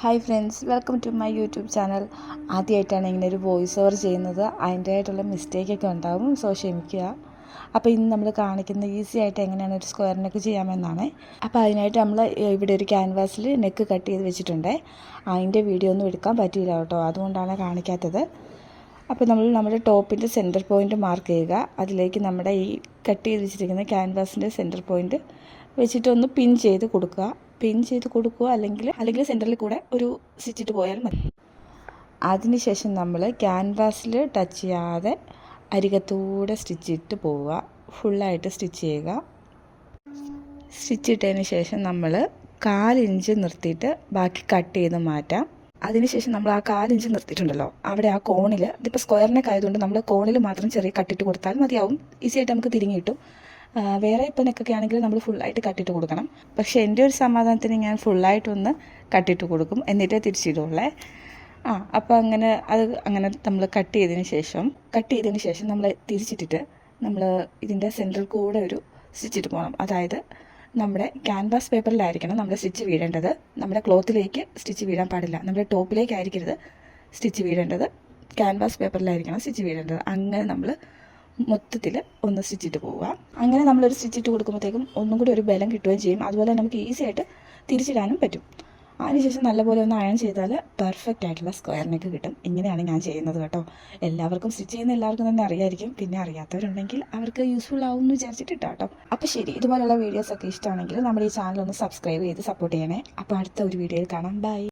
Hi friends, welcome to my YouTube channel. ആദ്യമായിട്ടാണ് ഇങ്ങനെ ഒരു വോയിസ് ഓവർ ചെയ്യുന്നത്. അതിൻ്റേതായിട്ടുള്ള മിസ്റ്റേക്കൊക്കെ ഉണ്ടാവും, സോ ക്ഷമിക്കുക. അപ്പോൾ ഇന്ന് നമ്മൾ കാണിക്കുന്ന ഈസി ആയിട്ട് എങ്ങനെയാണ് ഒരു സ്ക്വയർ നെക്ക് ചെയ്യാമെന്നാണ്. അപ്പോൾ അതിനായിട്ട് നമ്മൾ ഇവിടെ ഒരു ക്യാൻവാസിൽ നെക്ക് കട്ട് ചെയ്ത് വെച്ചിട്ടുണ്ട്. അതിൻ്റെ വീഡിയോ ഒന്നും എടുക്കാൻ പറ്റിയില്ല കേട്ടോ, അതുകൊണ്ടാണ് കാണിക്കാത്തത്. അപ്പോൾ നമ്മൾ നമ്മുടെ ടോപ്പിൻ്റെ സെൻറ്റർ പോയിൻ്റ് മാർക്ക് ചെയ്യുക. അതിലേക്ക് നമ്മുടെ ഈ കട്ട് ചെയ്ത് വെച്ചിരിക്കുന്ന ക്യാൻവാസിൻ്റെ സെൻറ്റർ പോയിൻ്റ് വെച്ചിട്ടൊന്ന് പിൻ ചെയ്ത് കൊടുക്കുക. അല്ലെങ്കിൽ സെൻറ്ററിൽ കൂടെ ഒരു സ്റ്റിച്ചിട്ട് പോയാൽ മതി. അതിനുശേഷം നമ്മൾ ക്യാൻവാസിൽ ടച്ച് ചെയ്യാതെ അരികത്തൂടെ സ്റ്റിച്ചിട്ട് പോവുക. ഫുള്ളായിട്ട് സ്റ്റിച്ച് ചെയ്യുക. സ്റ്റിച്ചിട്ടതിന് ശേഷം നമ്മൾ 1/4 ഇഞ്ച് നിർത്തിയിട്ട് ബാക്കി കട്ട് ചെയ്ത് മാറ്റാം. അതിനുശേഷം നമ്മൾ ആ 1/4 ഇഞ്ച് നിർത്തിയിട്ടുണ്ടല്ലോ, അവിടെ ആ കോണിൽ, ഇതിപ്പോൾ സ്ക്വയർ നെക്ക് ആയതുകൊണ്ട് നമ്മൾ കോണിൽ മാത്രം ചെറിയ കട്ടിട്ട് കൊടുത്താൽ മതിയാവും. ഈസി ആയിട്ട് നമുക്ക് തിരിഞ്ഞ് കിട്ടും. വേറെ ഇപ്പോൾ നെക്കൊക്കെ ആണെങ്കിൽ നമ്മൾ ഫുള്ളായിട്ട് കട്ടിട്ട് കൊടുക്കണം. പക്ഷേ എൻ്റെ ഒരു സമാധാനത്തിന് ഞാൻ ഫുള്ളായിട്ടൊന്ന് കട്ടിട്ട് കൊടുക്കും, എന്നിട്ടേ തിരിച്ചിടുള്ളേ. അപ്പോൾ അങ്ങനെ നമ്മൾ കട്ട് ചെയ്തതിന് ശേഷം നമ്മൾ തിരിച്ചിട്ടിട്ട് നമ്മൾ ഇതിൻ്റെ സെൻറ്ററിൽ കൂടെ ഒരു സ്റ്റിച്ചിട്ട് പോകണം. അതായത് നമ്മുടെ ക്യാൻവാസ് പേപ്പറിലായിരിക്കണം നമ്മുടെ സ്റ്റിച്ച് വീഴേണ്ടത്. നമ്മുടെ ക്ലോത്തിലേക്ക് സ്റ്റിച്ച് വീഴാൻ പാടില്ല. നമ്മുടെ ടോപ്പിലേക്കായിരിക്കരുത് സ്റ്റിച്ച് വീഴേണ്ടത്, ക്യാൻവാസ് പേപ്പറിലായിരിക്കണം സ്റ്റിച്ച് വീഴേണ്ടത്. അങ്ങനെ നമ്മൾ മൊത്തത്തിൽ ഒന്ന് സ്റ്റിച്ചിട്ട് പോവുക. അങ്ങനെ നമ്മളൊരു സ്റ്റിച്ചിട്ട് കൊടുക്കുമ്പോഴത്തേക്കും ഒന്നും കൂടി ഒരു ബലം കിട്ടുകയും ചെയ്യും. അതുപോലെ നമുക്ക് ഈസി ആയിട്ട് തിരിച്ചിടാനും പറ്റും. അതിനുശേഷം നല്ലപോലെ ഒന്ന് അയൺ ചെയ്താൽ പെർഫെക്റ്റ് ആയിട്ടുള്ള സ്ക്വയർ നെക്ക് കിട്ടും. ഇങ്ങനെയാണ് ഞാൻ ചെയ്യുന്നത് കേട്ടോ. എല്ലാവർക്കും സ്റ്റിച്ച് ചെയ്യുന്ന എല്ലാവർക്കും തന്നെ അറിയായിരിക്കും. പിന്നെ അറിയാത്തവരുണ്ടെങ്കിൽ അവർക്ക് യൂസ്ഫുൾ ആവും എന്ന് വിചാരിച്ചിട്ട് കേട്ടോ. അപ്പോൾ ശരി, ഇതുപോലുള്ള വീഡിയോസൊക്കെ ഇഷ്ടമാണെങ്കിൽ നമ്മുടെ ഈ ചാനൽ ഒന്ന് സബ്സ്ക്രൈബ് ചെയ്ത് സപ്പോർട്ട് ചെയ്യണേ. അപ്പോൾ അടുത്ത ഒരു വീഡിയോയിൽ കാണാം. ബൈ.